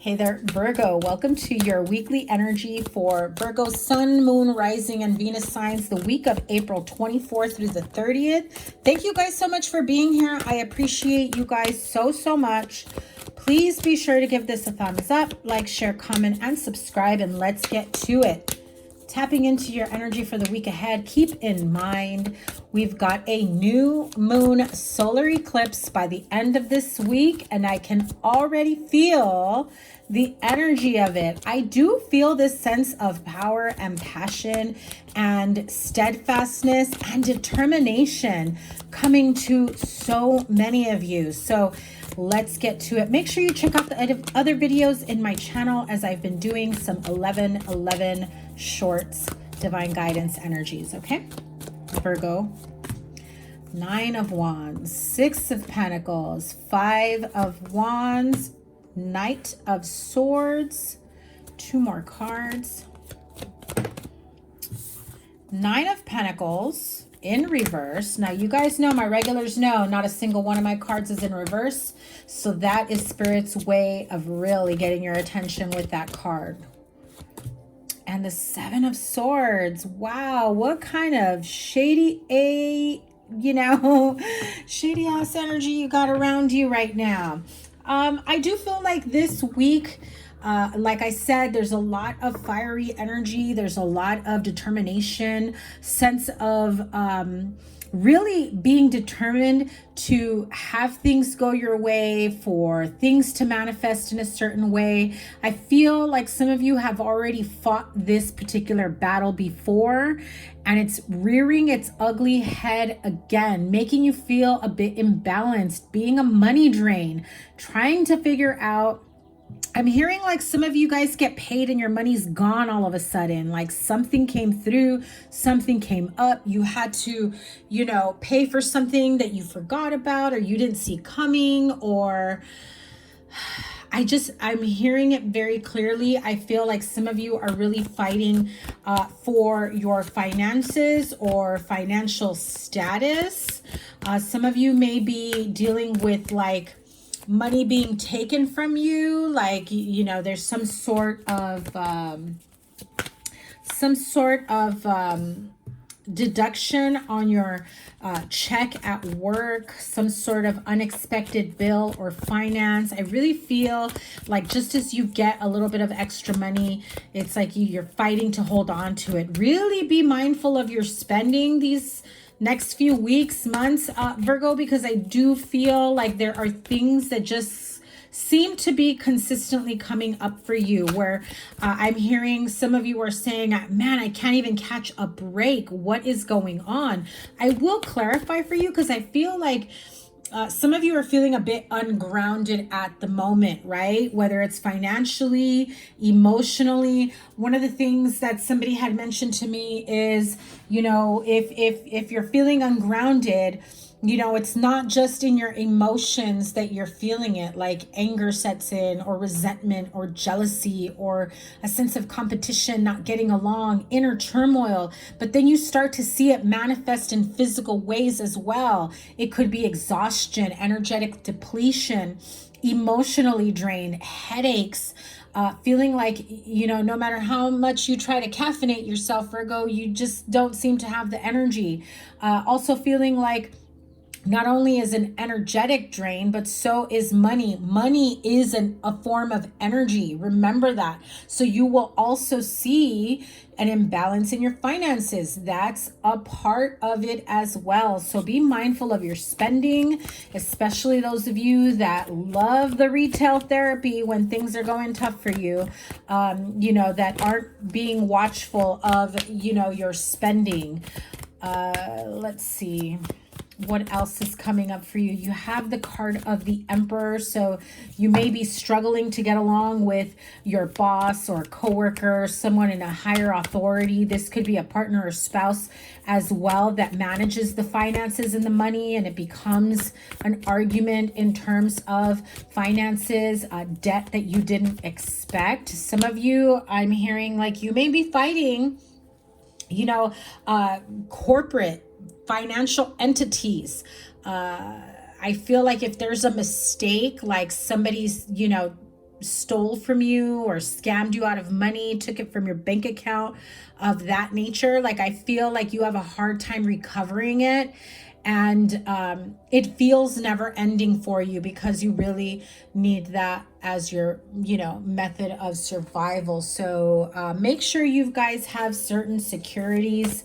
Hey there, Virgo. Welcome to your weekly energy for Virgo Sun, Moon, Rising, and Venus signs the week of April 24th through the 30th. Thank you guys so much for being here. I appreciate you guys so much. Please be sure to give this a thumbs up, like, share, comment, and subscribe, and let's get to it. Tapping into your energy for the week ahead, keep in mind we've got a new moon solar eclipse by the end of this week, and I can already feel the energy of it. I do feel this sense of power and passion and steadfastness and determination coming to so many of you. So let's get to it. Make sure you check out the other videos in my channel, as I've been doing some 11 shorts, divine guidance energies. Okay, Virgo. 9 of Wands, 6 of Pentacles, 5 of Wands, Knight of Swords, 2 more cards. 9 of Pentacles in reverse. Now, you guys know, my regulars know, not a single one of my cards is in reverse. So that is Spirit's way of really getting your attention with that card. And the 7 of Swords. Wow, what kind of shady shady ass energy you got around you right now. I do feel like this week, like I said, there's a lot of fiery energy. There's a lot of determination, sense of really being determined to have things go your way, for things to manifest in a certain way. I feel like some of you have already fought this particular battle before, and it's rearing its ugly head again, making you feel a bit imbalanced, being a money drain, trying to figure out. I'm hearing like some of you guys get paid and your money's gone all of a sudden. Like something came through, something came up. You had to, pay for something that you forgot about or you didn't see coming, or I'm hearing it very clearly. I feel like some of you are really fighting for your finances or financial status. Some of you may be dealing with like money being taken from you, like there's some sort of deduction on your check at work, some sort of unexpected bill or finance. I really feel like just as you get a little bit of extra money, it's like you're fighting to hold on to it. Really be mindful of your spending these next few weeks, months, Virgo, because I do feel like there are things that just seem to be consistently coming up for you, where I'm hearing some of you are saying, man, I can't even catch a break. What is going on? I will clarify for you, because I feel like some of you are feeling a bit ungrounded at the moment, right? Whether it's financially, emotionally. One of the things that somebody had mentioned to me is, if you're feeling ungrounded, it's not just in your emotions that you're feeling it, like anger sets in, or resentment, or jealousy, or a sense of competition, not getting along, inner turmoil. But then you start to see it manifest in physical ways as well. It could be exhaustion, energetic depletion, emotionally drained, headaches, feeling like, no matter how much you try to caffeinate yourself, Virgo, you just don't seem to have the energy. Also feeling like not only is an energetic drain, but so is money. Money is a form of energy. Remember that. So you will also see an imbalance in your finances. That's a part of it as well. So be mindful of your spending, especially those of you that love the retail therapy when things are going tough for you, that aren't being watchful of, your spending. Let's see. What else is coming up for you? You have the card of the Emperor. So you may be struggling to get along with your boss or coworker, someone in a higher authority. This could be a partner or spouse as well that manages the finances and the money, and it becomes an argument in terms of finances, debt that you didn't expect. Some of you, I'm hearing like you may be fighting, corporate financial entities. I feel like if there's a mistake, like somebody's, stole from you or scammed you out of money, took it from your bank account, of that nature. Like, I feel like you have a hard time recovering it. And it feels never ending for you because you really need that as your, method of survival. So make sure you guys have certain securities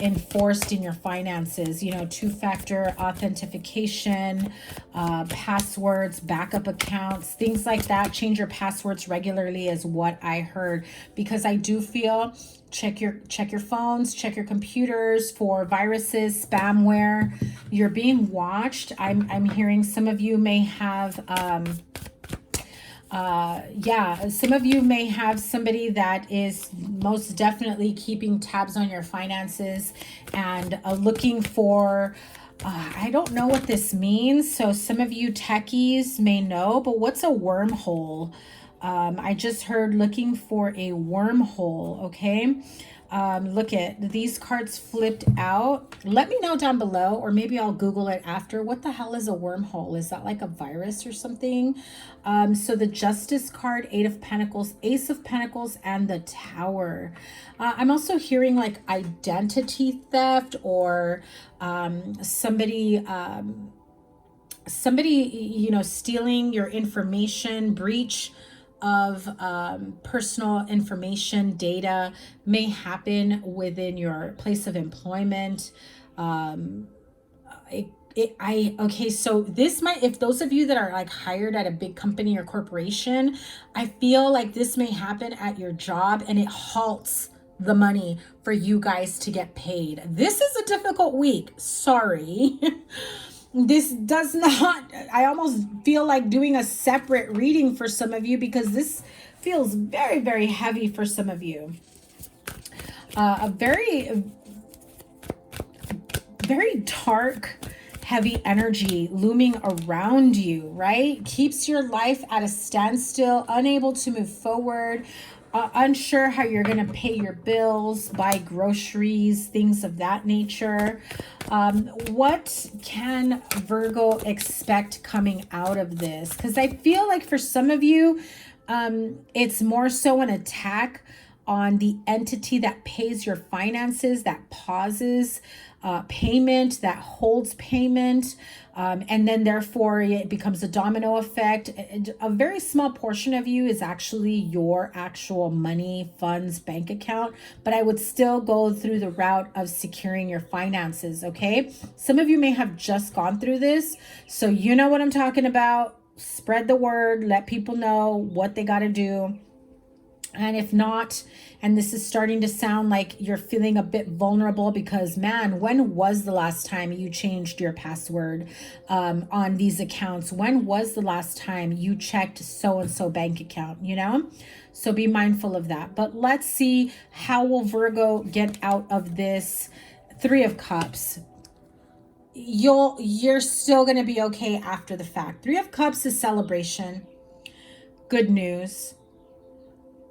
enforced in your finances, two-factor authentication, passwords, backup accounts, things like that. Change your passwords regularly is what I heard, because I do feel check your phones, check your computers for viruses, spamware. You're being watched. I'm hearing some of you may have some of you may have somebody that is most definitely keeping tabs on your finances and looking for I don't know what this means. So some of you techies may know, but what's a wormhole? I just heard looking for a wormhole, okay? Look at these cards flipped out. Let me know down below, or maybe I'll Google it after. What the hell is a wormhole? Is that like a virus or something? So the Justice card, Eight of Pentacles, Ace of Pentacles, and the Tower. I'm also hearing like identity theft, or somebody stealing your information, breach of personal information, data may happen within your place of employment. Okay, so this might, if those of you that are like hired at a big company or corporation, I feel like this may happen at your job, and it halts the money for you guys to get paid. This is a difficult week. Sorry. This does not, I almost feel like doing a separate reading for some of you, because this feels very, very heavy for some of you. A very, very dark, heavy energy looming around you, right? Keeps your life at a standstill, unable to move forward, unsure how you're going to pay your bills, buy groceries, things of that nature. What can Virgo expect coming out of this? Because I feel like for some of you, it's more so an attack on the entity that pays your finances, that pauses payment, that holds payment, and then therefore it becomes a domino effect. A very small portion of you is actually your actual money, funds, bank account, but I would still go through the route of securing your finances, okay? Some of you may have just gone through this, so you know what I'm talking about. Spread the word, let people know what they got to do. And if not, and this is starting to sound like you're feeling a bit vulnerable, because man, when was the last time you changed your password on these accounts? When was the last time you checked so-and-so bank account, So be mindful of that. But let's see, how will Virgo get out of this? Three of Cups. You're still going to be okay after the fact. Three of Cups is celebration. Good news.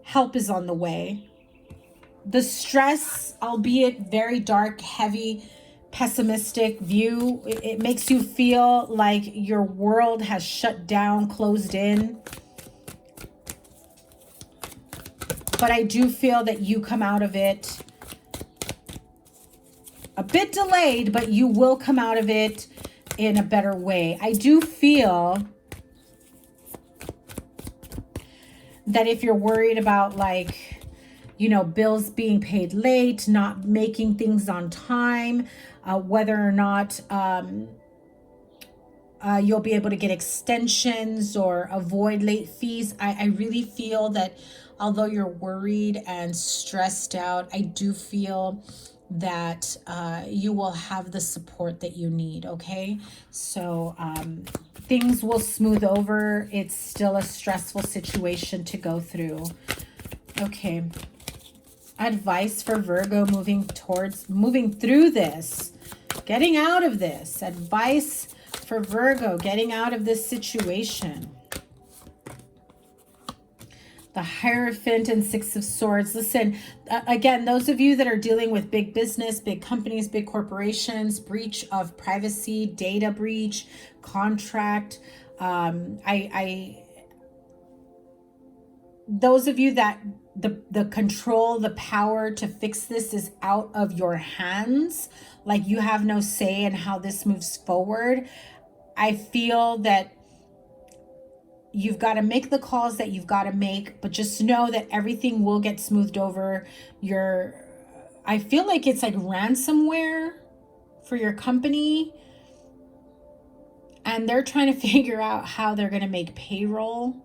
Help is on the way. The stress, albeit very dark, heavy, pessimistic view, it makes you feel like your world has shut down, closed in. But I do feel that you come out of it a bit delayed, but you will come out of it in a better way. I do feel that if you're worried about bills being paid late, not making things on time, whether or not you'll be able to get extensions or avoid late fees, I really feel that although you're worried and stressed out, I do feel that you will have the support that you need, okay? So things will smooth over. It's still a stressful situation to go through. Okay. Advice for Virgo moving through this, getting out of this. Advice for Virgo getting out of this situation. The Hierophant and Six of Swords. Listen, again, those of you that are dealing with big business, big companies, big corporations, breach of privacy, data breach, contract, those of you that the control, the power to fix this is out of your hands, like you have no say in how this moves forward. I feel that you've got to make the calls that you've got to make, but just know that everything will get smoothed over. I feel like it's like ransomware for your company, and they're trying to figure out how they're going to make payroll.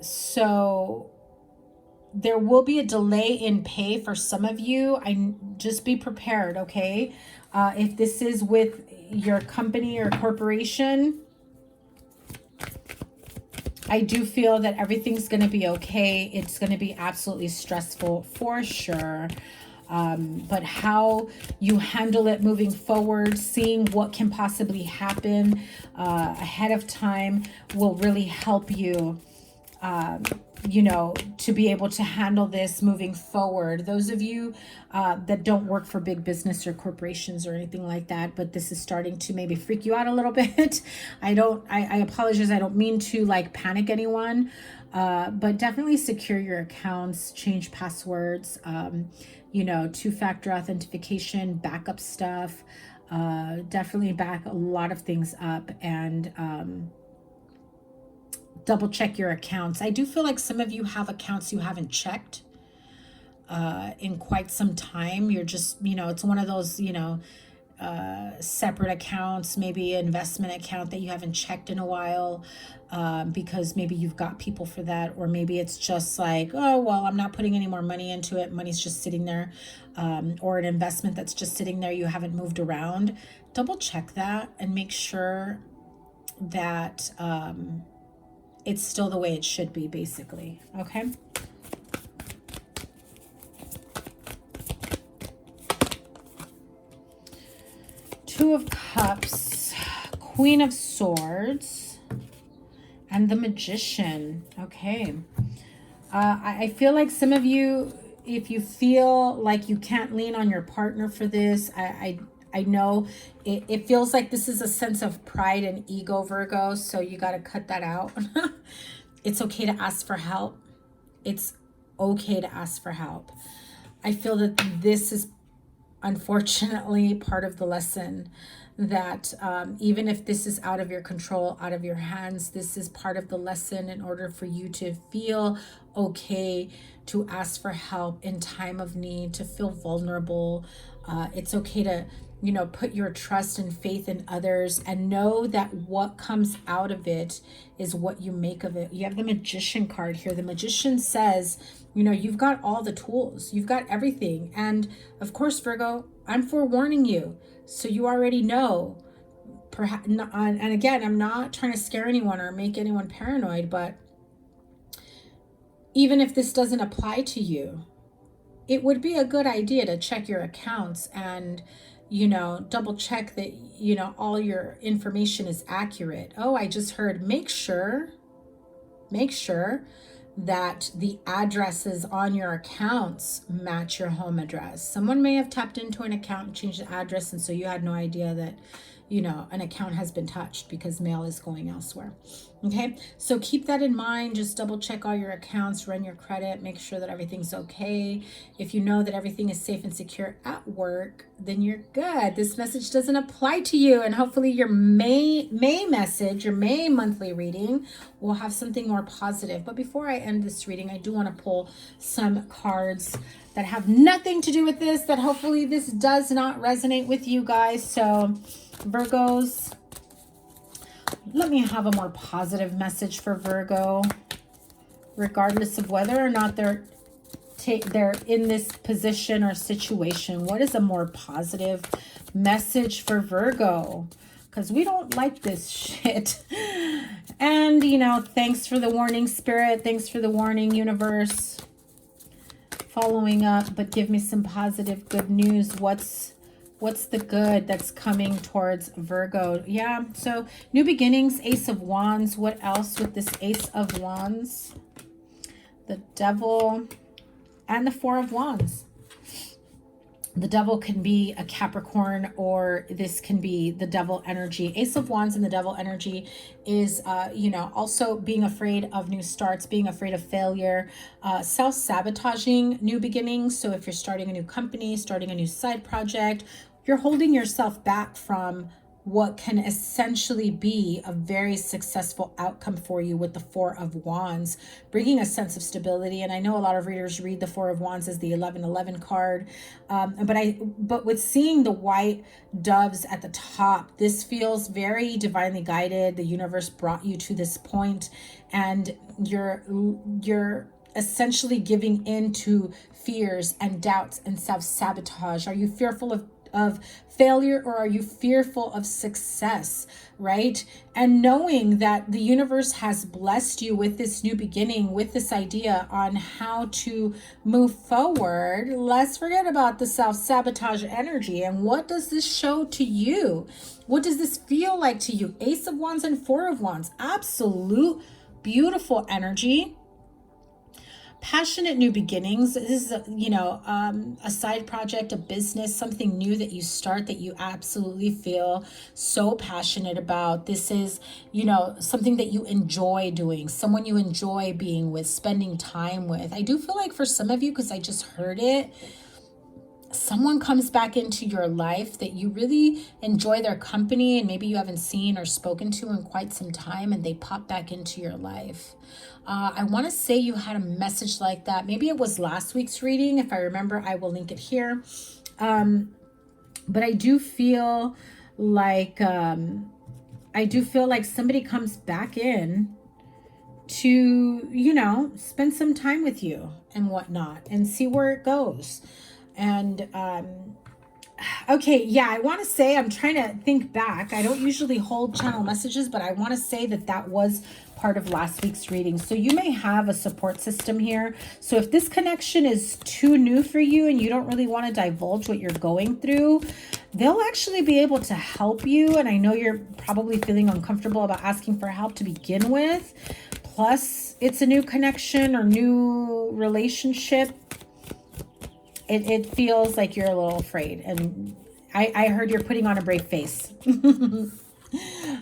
So there will be a delay in pay for some of you. Just be prepared, okay? If this is with your company or corporation, I do feel that everything's going to be okay. It's going to be absolutely stressful for sure. But how you handle it moving forward, seeing what can possibly happen ahead of time will really help you, you know, to be able to handle this moving forward. Those of you that don't work for big business or corporations or anything like that, but this is starting to maybe freak you out a little bit. I apologize. I don't mean to like panic anyone, but definitely secure your accounts, change passwords, you know, two-factor authentication, backup stuff, definitely back a lot of things up, and double check your accounts. I do feel like some of you have accounts you haven't checked in quite some time. You're just, you know, it's one of those, you know, separate accounts, maybe an investment account that you haven't checked in a while, because maybe you've got people for that, or maybe it's just like, oh, well, I'm not putting any more money into it. Money's just sitting there, or an investment that's just sitting there you haven't moved around. Double check that and make sure that it's still the way it should be, basically. Okay. Two of Cups, Queen of Swords, and the Magician. Okay. I feel like some of you, if you feel like you can't lean on your partner for this, I know it feels like this is a sense of pride and ego, Virgo, so you got to cut that out. It's okay to ask for help. It's okay to ask for help. I feel that this is unfortunately part of the lesson, that even if this is out of your control, out of your hands, this is part of the lesson in order for you to feel okay to ask for help in time of need, to feel vulnerable. It's okay to, you know, put your trust and faith in others and know that what comes out of it is what you make of it. You have the Magician card here. The Magician says, you know, you've got all the tools, you've got everything. And of course, Virgo, I'm forewarning you, so you already know. Perhaps, and again, I'm not trying to scare anyone or make anyone paranoid, but even if this doesn't apply to you, it would be a good idea to check your accounts and, you know, double check that, you know, all your information is accurate. Oh, I just heard, make sure that the addresses on your accounts match your home address. Someone may have tapped into an account and changed the address, and so you had no idea that, you know, an account has been touched because mail is going elsewhere. Okay, so keep that in mind. Just double check all your accounts, run your credit, make sure that everything's okay. If you know that everything is safe and secure at work, then you're good. This message doesn't apply to you, and hopefully your May message, your May monthly reading, will have something more positive. But before I end this reading, I do want to pull some cards that have nothing to do with this, that hopefully this does not resonate with you guys. So Virgos, let me have a more positive message for Virgo, regardless of whether or not they're in this position or situation. What is a more positive message for Virgo? Because we don't like this shit. And, you know, thanks for the warning, Spirit. Thanks for the warning, Universe. Following up, but give me some positive good news. What's the good that's coming towards Virgo? Yeah, so new beginnings, Ace of Wands. What else with this Ace of Wands? The Devil and the Four of Wands. The devil can be a Capricorn, or this can be the devil energy. Ace of Wands and the devil energy is, you know, also being afraid of new starts, being afraid of failure, self-sabotaging new beginnings. So if you're starting a new company, starting a new side project, you're holding yourself back from what can essentially be a very successful outcome for you with the Four of Wands, bringing a sense of stability. And I know a lot of readers read the Four of Wands as the 1111 card, but with seeing the white doves at the top, this feels very divinely guided. The universe brought you to this point, and you're essentially giving in to fears and doubts and self-sabotage. Are you fearful of failure, or are you fearful of success, right? And knowing that the universe has blessed you with this new beginning, with this idea on how to move forward, let's forget about the self-sabotage energy. And what does this show to you? What does this feel like to you? Ace of Wands and Four of Wands, absolute beautiful energy. Passionate new beginnings. This is, you know, a side project, a business, something new that you start that you absolutely feel so passionate about. This is, you know, something that you enjoy doing, someone you enjoy being with, spending time with. I do feel like for some of you, because I just heard it, someone comes back into your life that you really enjoy their company, and maybe you haven't seen or spoken to in quite some time, and they pop back into your life. I want to say you had a message like that. Maybe it was last week's reading. If I remember, I will link it here. But I do feel like somebody comes back in to, you know, spend some time with you and whatnot and see where it goes. And okay, yeah, I want to say, I'm trying to think back. I don't usually hold channel messages, but I want to say that was part of last week's reading. So you may have a support system here. So if this connection is too new for you and you don't really want to divulge what you're going through, they'll actually be able to help you. And I know you're probably feeling uncomfortable about asking for help to begin with. Plus, it's a new connection or new relationship. It feels like you're a little afraid. And I heard you're putting on a brave face.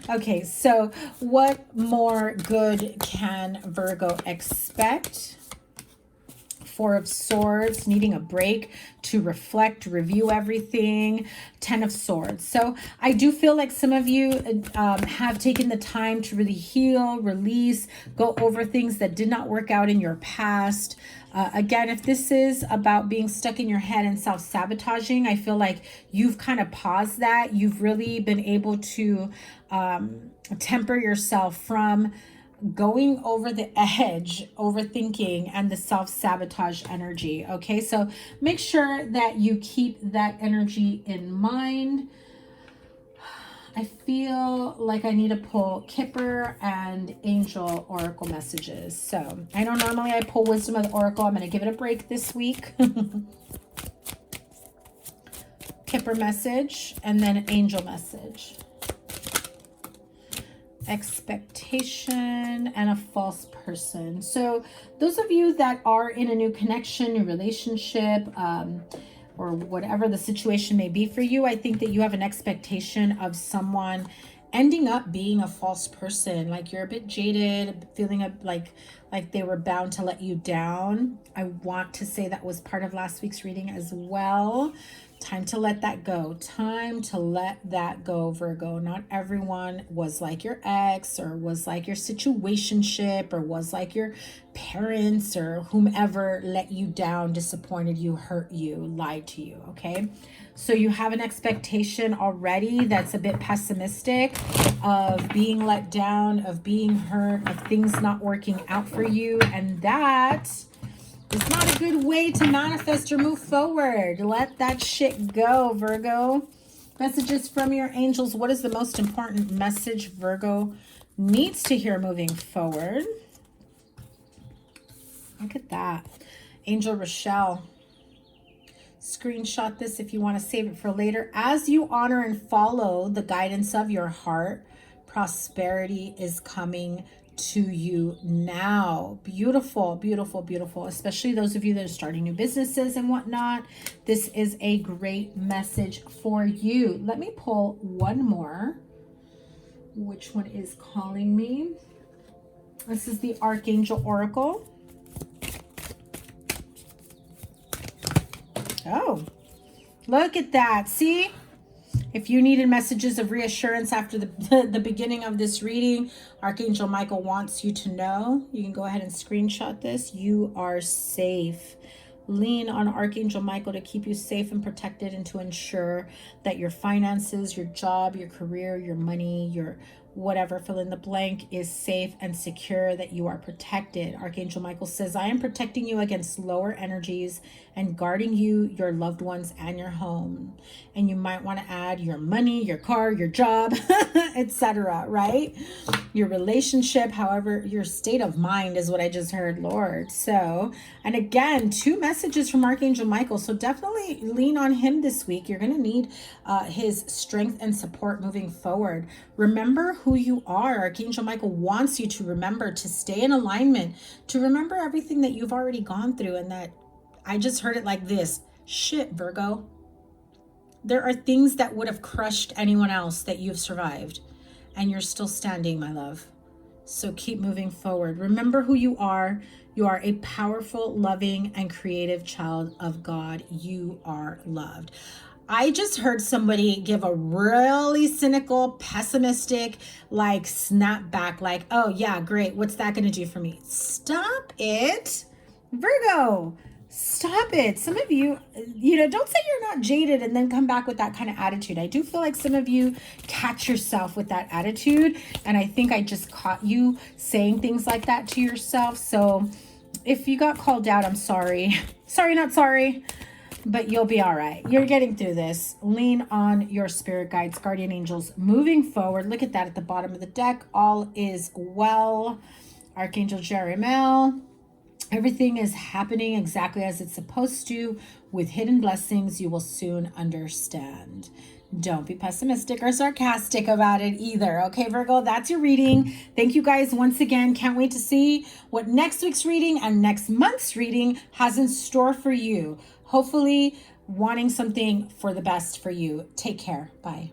Okay, so what more good can Virgo expect? Four of Swords, needing a break to reflect, review everything. 10 of Swords. So I do feel like some of you have taken the time to really heal, release, go over things that did not work out in your past. Again, if this is about being stuck in your head and self-sabotaging, I feel like you've kind of paused that. You've really been able to temper yourself from going over the edge, overthinking, and the self-sabotage energy. Okay, so make sure that you keep that energy in mind. I feel like I need to pull Kipper and Angel Oracle messages. So I know normally I pull Wisdom of the Oracle. I'm going to give it a break this week. Kipper message and then an Angel message. Expectation and a false person. So those of you that are in a new connection, new relationship, or whatever the situation may be for you, I think that you have an expectation of someone ending up being a false person. Like you're a bit jaded, feeling like they were bound to let you down. I want to say that was part of last week's reading as well. Time to let that go. Time to let that go, Virgo. Not everyone was like your ex, or was like your situationship, or was like your parents, or whomever let you down, disappointed you, hurt you, lied to you, okay? So you have an expectation already that's a bit pessimistic of being let down, of being hurt, of things not working out for you, and that it's not a good way to manifest or move forward. Let that shit go, Virgo. Messages from your angels. What is the most important message Virgo needs to hear moving forward? Look at that. Angel Rochelle. Screenshot this if you want to save it for later. As you honor and follow the guidance of your heart, prosperity is coming to you now. Beautiful, beautiful, beautiful. Especially those of you that are starting new businesses and whatnot. This is a great message for you. Let me pull one more. Which one is calling me? This is the Archangel Oracle. Oh, look at that. See? If you needed messages of reassurance after the beginning of this reading, Archangel Michael wants you to know. You can go ahead and screenshot this. You are safe. Lean on Archangel Michael to keep you safe and protected and to ensure that your finances, your job, your career, your money, your whatever, fill in the blank, is safe and secure, that you are protected. Archangel Michael says, I am protecting you against lower energies and guarding you, your loved ones, and your home. And you might want to add your money, your car, your job, etc., right? Your relationship, however, your state of mind is what I just heard, Lord. So, and again, 2 messages from Archangel Michael. So definitely lean on him this week. You're going to need his strength and support moving forward. Remember who you are. Archangel Michael wants you to remember to stay in alignment, to remember everything that you've already gone through, and that I just heard it like this. Shit, Virgo. There are things that would have crushed anyone else that you've survived, and you're still standing, my love. So keep moving forward. Remember who you are. You are a powerful, loving, and creative child of God. You are loved. I just heard somebody give a really cynical, pessimistic, like snap back, like, oh yeah, great. What's that going to do for me? Stop it, Virgo. Stop it. Some of you, don't say you're not jaded and then come back with that kind of attitude. I do feel like some of you catch yourself with that attitude. And I think I just caught you saying things like that to yourself. So if you got called out, I'm sorry. Sorry, not sorry. But you'll be all right. You're getting through this. Lean on your spirit guides, guardian angels, moving forward. Look at that at the bottom of the deck. All is well. Archangel Jeremiel. Everything is happening exactly as it's supposed to. With hidden blessings, you will soon understand. Don't be pessimistic or sarcastic about it either. Okay, Virgo, that's your reading. Thank you guys once again. Can't wait to see what next week's reading and next month's reading has in store for you. Hopefully wanting something for the best for you. Take care. Bye.